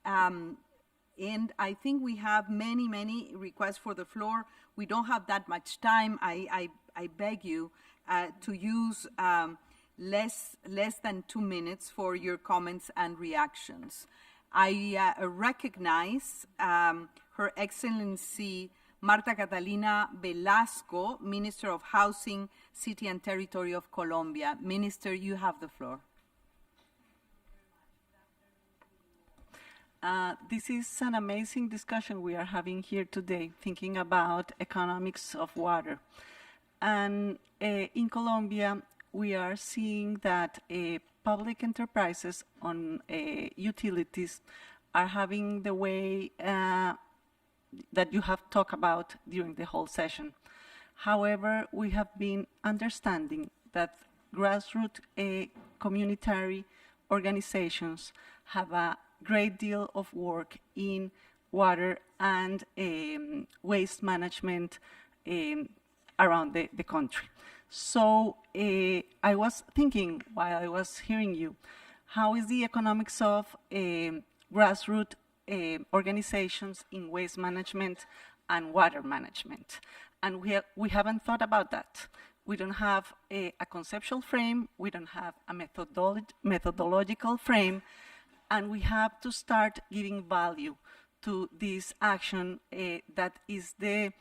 And I think we have many requests for the floor. We don't have that much time. I beg you to use less than 2 minutes for your comments and reactions. I recognize Her Excellency Marta Catalina Velasco, Minister of Housing, City and Territory of Colombia. Minister, you have the floor. This is an amazing discussion we are having here today, thinking about economics of water. And in Colombia, we are seeing that public enterprises on utilities are having the way that you have talked about during the whole session. However, we have been understanding that grassroots communitary organizations have a great deal of work in water and waste management around the country. So I was thinking while I was hearing you, how is the economics of grassroots organizations in waste management and water management? And we haven't thought about that. We don't have a conceptual frame, we don't have a methodological frame, and we have to start giving value to this action that is the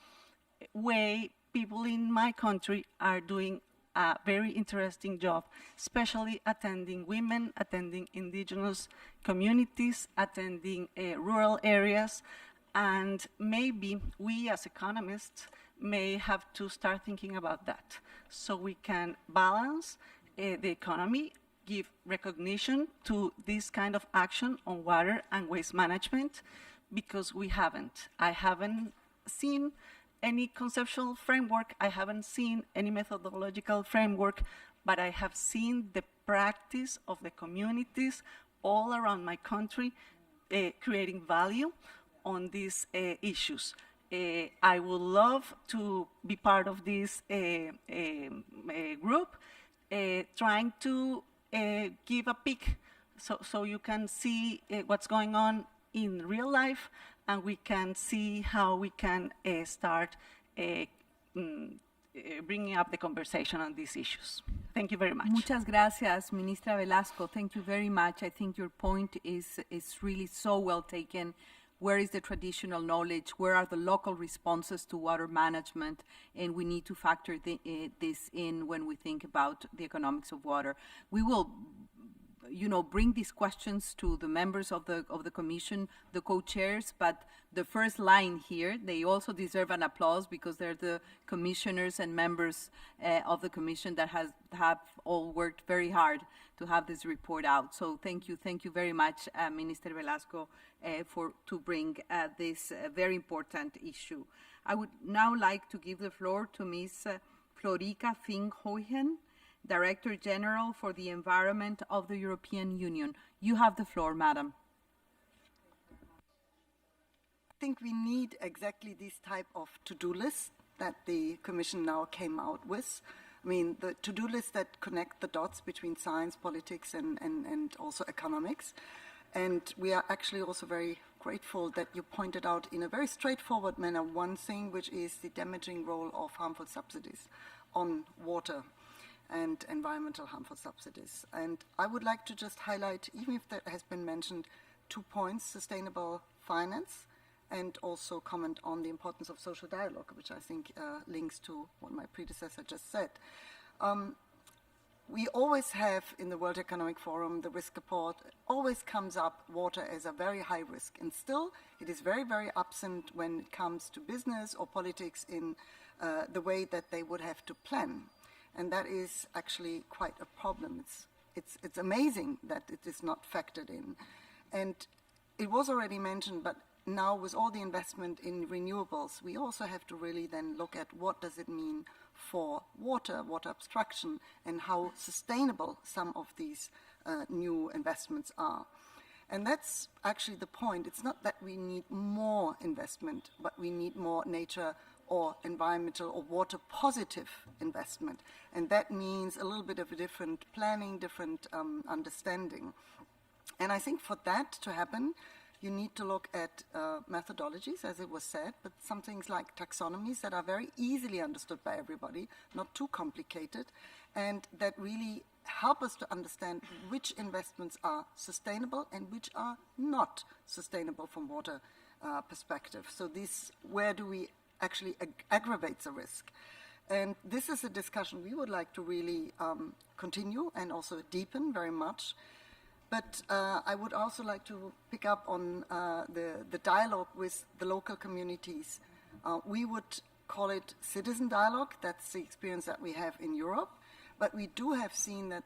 way people in my country are doing a very interesting job, especially attending women, attending indigenous communities, attending rural areas, and maybe we as economists may have to start thinking about that so we can balance the economy, give recognition to this kind of action on water and waste management, because we haven't. I haven't seen any conceptual framework, I haven't seen any methodological framework, but I have seen the practice of the communities all around my country creating value on these issues. I would love to be part of this group, trying to give a peek so you can see what's going on in real life, and we can see how we can start bringing up the conversation on these issues. Thank you very much. Muchas gracias, Ministra Velasco. Thank you very much. I think your point is really so well taken. Where is the traditional knowledge? Where are the local responses to water management? And we need to factor this in when we think about the economics of water. We will, bring these questions to the members of the commission, the co-chairs, but the first line here, they also deserve an applause because they're the commissioners and members of the commission that have all worked very hard to have this report out. So thank you very much, Minister Velasco, to bring this very important issue. I would now like to give the floor to Ms. Florica Fink-Hoyen, Director General for the Environment of the European Union. You have the floor, Madam. I think we need exactly this type of to-do list that the Commission now came out with. I mean, the to-do list that connect the dots between science, politics, and also economics. And we are actually also very grateful that you pointed out in a very straightforward manner one thing, which is the damaging role of harmful subsidies on water and environmental harmful subsidies. And I would like to just highlight, even if that has been mentioned, 2 points: sustainable finance, and also comment on the importance of social dialogue, which I think links to what my predecessor just said. We always have in the World Economic Forum, the risk report, always comes up water as a very high risk. And still, it is very, very absent when it comes to business or politics in the way that they would have to plan. And that is actually quite a problem. It's amazing that it is not factored in. And it was already mentioned, but now with all the investment in renewables, we also have to really then look at what does it mean for water abstraction, and how sustainable some of these new investments are. And that's actually the point. It's not that we need more investment, but we need more nature or environmental or water positive investment. And that means a little bit of a different planning, different understanding. And I think for that to happen, you need to look at methodologies, as it was said, but some things like taxonomies that are very easily understood by everybody, not too complicated, and that really help us to understand which investments are sustainable and which are not sustainable from water perspective. So this, where do we actually aggravate the risk? And this is a discussion we would like to really continue and also deepen very much. But I would also like to pick up on the dialogue with the local communities. We would call it citizen dialogue. That's the experience that we have in Europe. But we do have seen that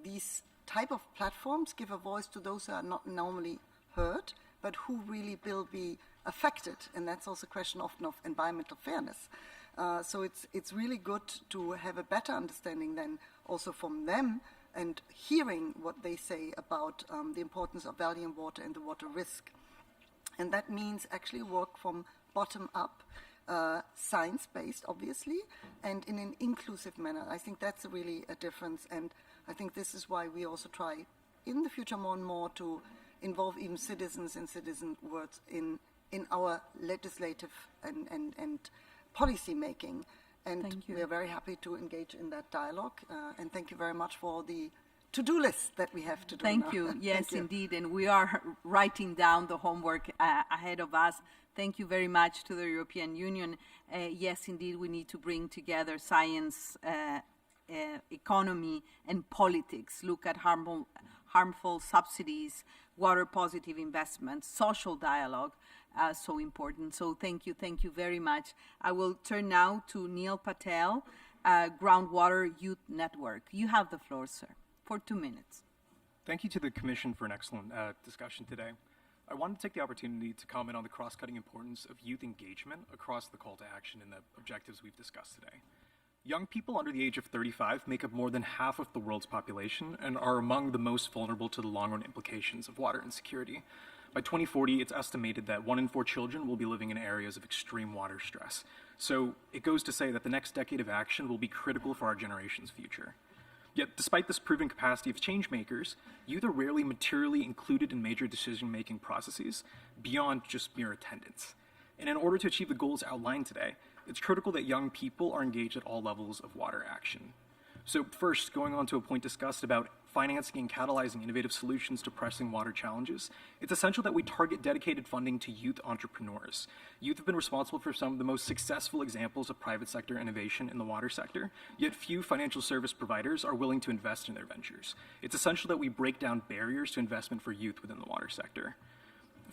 these type of platforms give a voice to those who are not normally heard, but who really will be affected. And that's also a question often of environmental fairness. So it's really good to have a better understanding then also from them, and hearing what they say about the importance of value in water and the water risk. And that means actually work from bottom up, science-based, obviously, and in an inclusive manner. I think that's really a difference, and I think this is why we also try in the future more and more to involve even citizens and citizen words in our legislative and policy making. And we are very happy to engage in that dialogue. And thank you very much for the to-do list that we have to do Thank now. you. Yes, Thank you. indeed. And we are writing down the homework ahead of us. Thank you very much to the European Union. Yes, indeed, we need to bring together science, economy, and politics. Look at harmful subsidies, water positive investments, social dialogue, so important. So thank you very much. I will turn now to Neil Patel, Groundwater Youth Network. You have the floor, sir, for 2 minutes. Thank you to the Commission for an excellent discussion today. I wanted to take the opportunity to comment on the cross-cutting importance of youth engagement across the call to action and the objectives we've discussed today. Young people under the age of 35 make up more than half of the world's population and are among the most vulnerable to the long-run implications of water insecurity. By 2040, it's estimated that 1 in 4 children will be living in areas of extreme water stress. So it goes to say that the next decade of action will be critical for our generation's future. Yet, despite this proven capacity of change makers, youth are rarely materially included in major decision-making processes beyond just mere attendance. And in order to achieve the goals outlined today, it's critical that young people are engaged at all levels of water action. So first, going on to a point discussed about financing and catalyzing innovative solutions to pressing water challenges, it's essential that we target dedicated funding to youth entrepreneurs. Youth have been responsible for some of the most successful examples of private sector innovation in the water sector, yet few financial service providers are willing to invest in their ventures. It's essential that we break down barriers to investment for youth within the water sector.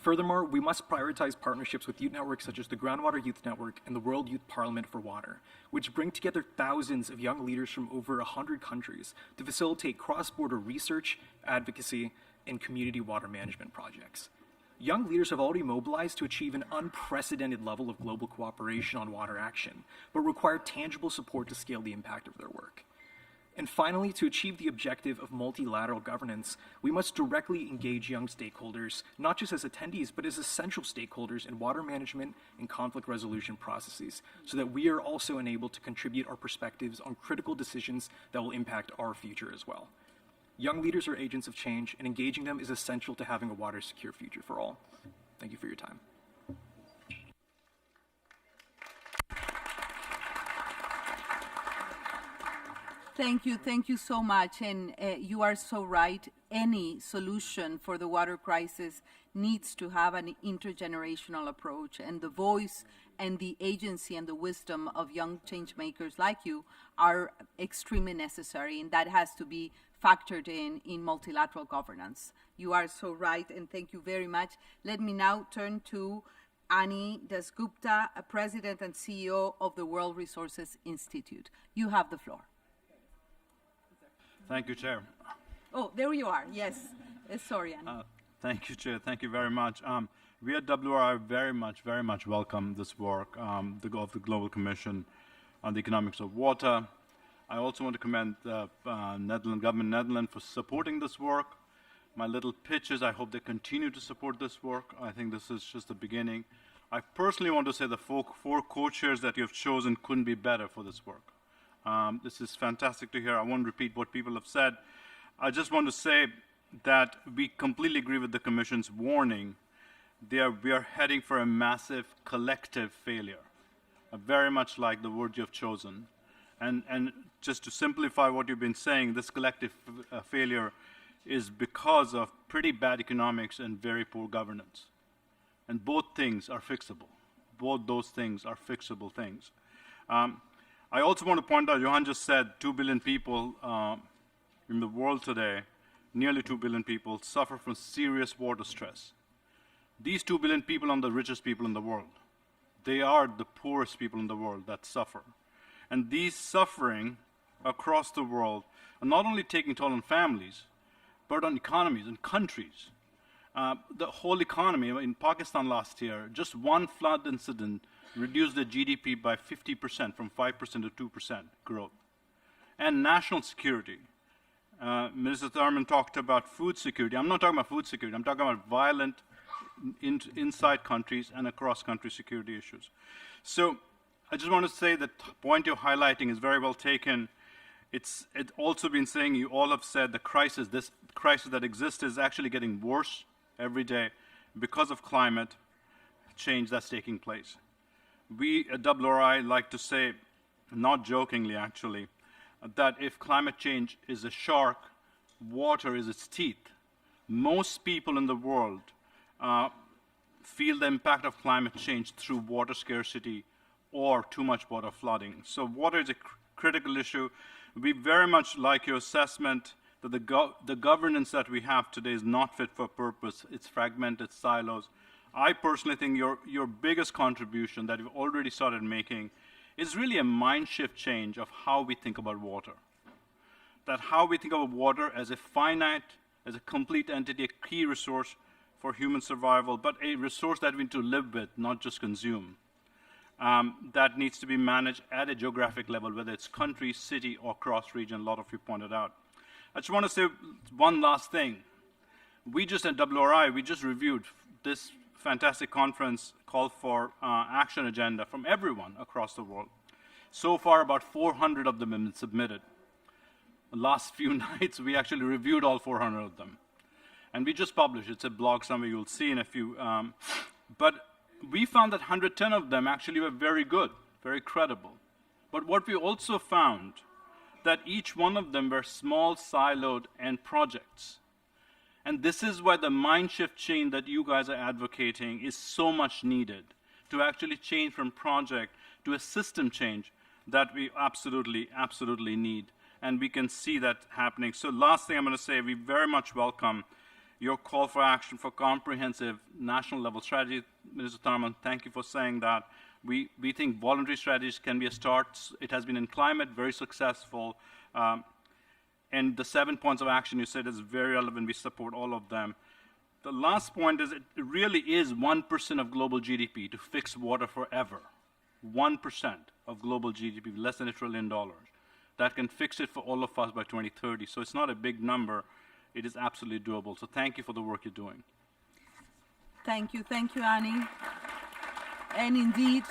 Furthermore, we must prioritize partnerships with youth networks such as the Groundwater Youth Network and the World Youth Parliament for Water, which bring together thousands of young leaders from over 100 countries to facilitate cross-border research, advocacy, and community water management projects. Young leaders have already mobilized to achieve an unprecedented level of global cooperation on water action, but require tangible support to scale the impact of their work. And finally, to achieve the objective of multilateral governance, we must directly engage young stakeholders, not just as attendees, but as essential stakeholders in water management and conflict resolution processes, so that we are also enabled to contribute our perspectives on critical decisions that will impact our future as well. Young leaders are agents of change, and engaging them is essential to having a water-secure future for all. Thank you for your time. Thank you so much. And you are so right. Any solution for the water crisis needs to have an intergenerational approach. And the voice and the agency and the wisdom of young change makers like you are extremely necessary. And that has to be factored in multilateral governance. You are so right. And thank you very much. Let me now turn to Ani Dasgupta, President and CEO of the World Resources Institute. You have the floor. Thank you, Chair. Oh, there you are. Yes. Sorry, Annie. Thank you, Chair. Thank you very much. We at WRI very much welcome this work of the Global Commission on the Economics of Water. I also want to commend the Netherlands for supporting this work. My little pitch is I hope they continue to support this work. I think this is just the beginning. I personally want to say the four co-chairs that you have chosen couldn't be better for this work. This is fantastic to hear. I won't repeat what people have said. I just want to say that we completely agree with the Commission's warning. We are heading for a massive collective failure, very much like the word you have chosen. And just to simplify what you've been saying, this collective failure is because of pretty bad economics and very poor governance. And both things are fixable. Both those things are fixable things. I also want to point out, Johan just said 2 billion people in the world today, nearly 2 billion people, suffer from serious water stress. These 2 billion people are the richest people in the world. They are the poorest people in the world that suffer. And these suffering across the world are not only taking toll on families, but on economies and countries. The whole economy, in Pakistan last year, just one flood incident reduced the GDP by 50%, from 5% to 2% growth. And national security. Minister Thurman talked about food security. I'm not talking about food security. I'm talking about violent inside countries and across country security issues. So I just want to say that the point you're highlighting is very well taken. It's also been saying, you all have said, this crisis that exists is actually getting worse every day because of climate change that's taking place. We at WRI like to say, not jokingly actually, that if climate change is a shark, water is its teeth. Most people in the world feel the impact of climate change through water scarcity or too much water flooding. So water is a critical issue. We very much like your assessment that the governance that we have today is not fit for purpose. It's fragmented silos. I personally think your biggest contribution that you've already started making is really a mind shift change of how we think about water. That how we think about water as a finite, as a complete entity, a key resource for human survival, but a resource that we need to live with, not just consume. That needs to be managed at a geographic level, whether it's country, city, or cross-region, a lot of you pointed out. I just want to say one last thing. We just at WRI, we just reviewed this fantastic conference called for action agenda from everyone across the world. So far, about 400 of them have been submitted. The last few nights, we actually reviewed all 400 of them. And we just published, it's a blog somewhere you'll see in a few. But we found that 110 of them actually were very good, very credible. But what we also found, that each one of them were small, siloed end projects. And this is why the mind shift change that you guys are advocating is so much needed, to actually change from project to a system change that we absolutely, absolutely need. And we can see that happening. So last thing I'm going to say, we very much welcome your call for action for comprehensive national level strategy. Minister Tharman, thank you for saying that. We think voluntary strategies can be a start. It has been in climate, very successful. And the 7 points of action you said is very relevant. We support all of them. The last point is it really is 1% of global GDP to fix water forever. 1% of global GDP, less than $1 trillion. That can fix it for all of us by 2030. So it's not a big number. It is absolutely doable. So thank you for the work you're doing. Thank you, Annie. And indeed,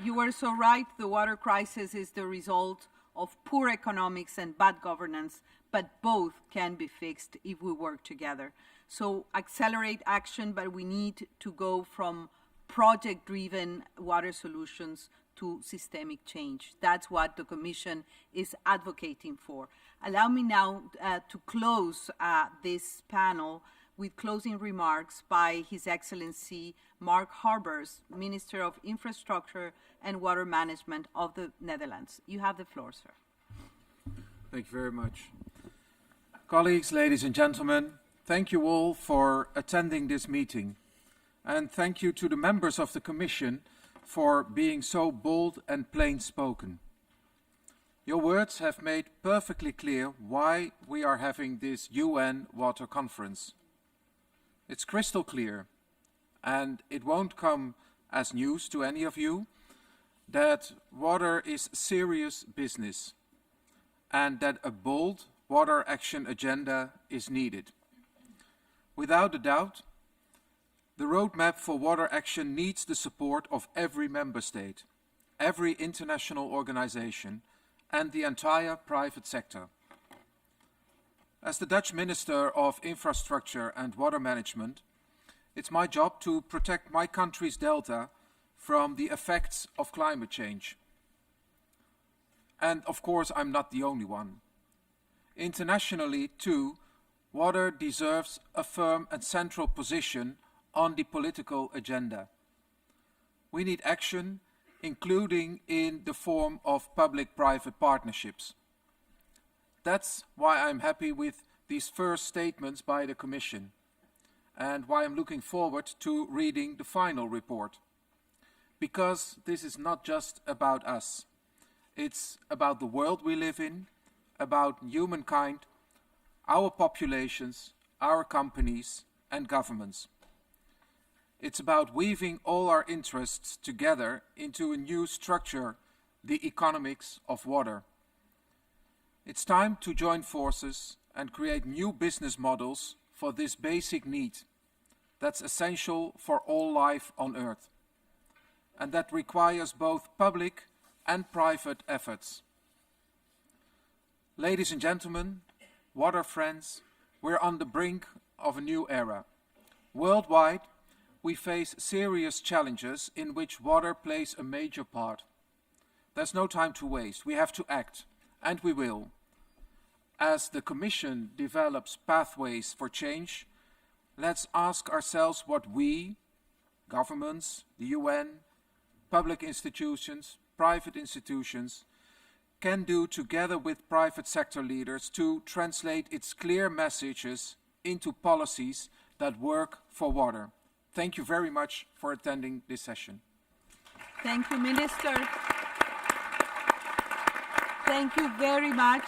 you were so right. The water crisis is the result of poor economics and bad governance, but both can be fixed if we work together. So accelerate action, but we need to go from project-driven water solutions to systemic change. That's what the Commission is advocating for. Allow me now to close this panel with closing remarks by His Excellency Mark Harbers, Minister of Infrastructure and Water Management of the Netherlands. You have the floor, sir. Thank you very much. Colleagues, ladies and gentlemen, thank you all for attending this meeting. And thank you to the members of the Commission for being so bold and plain-spoken. Your words have made perfectly clear why we are having this UN Water Conference. It's crystal clear, and it won't come as news to any of you, that water is serious business, and that a bold water action agenda is needed. Without a doubt, the roadmap for water action needs the support of every member state, every international organization, and the entire private sector. As the Dutch Minister of Infrastructure and Water Management, it's my job to protect my country's delta from the effects of climate change. And of course, I'm not the only one. Internationally, too, water deserves a firm and central position on the political agenda. We need action, including in the form of public-private partnerships. That's why I'm happy with these first statements by the Commission, and why I'm looking forward to reading the final report. Because this is not just about us. It's about the world we live in, about humankind, our populations, our companies, and governments. It's about weaving all our interests together into a new structure, the economics of water. It's time to join forces and create new business models for this basic need that's essential for all life on Earth, and that requires both public and private efforts. Ladies and gentlemen, water friends, we're on the brink of a new era. Worldwide, we face serious challenges in which water plays a major part. There's no time to waste. We have to act, and we will. As the Commission develops pathways for change, let's ask ourselves what we, governments, the UN, public institutions, private institutions, can do together with private sector leaders to translate its clear messages into policies that work for water. Thank you very much for attending this session. Thank you, Minister. Thank you very much.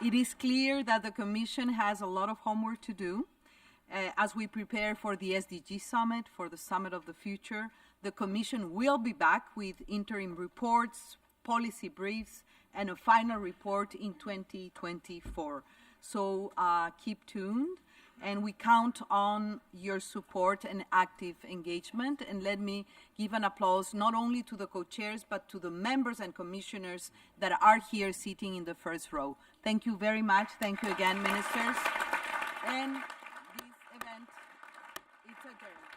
It is clear that the Commission has a lot of homework to do as we prepare for the SDG Summit, for the Summit of the Future. The Commission will be back with interim reports, policy briefs, and a final report in 2024. So keep tuned, and we count on your support and active engagement. And let me give an applause not only to the co-chairs, but to the members and commissioners that are here sitting in the first row. Thank you very much. Thank you again, ministers. And this event is adjourned.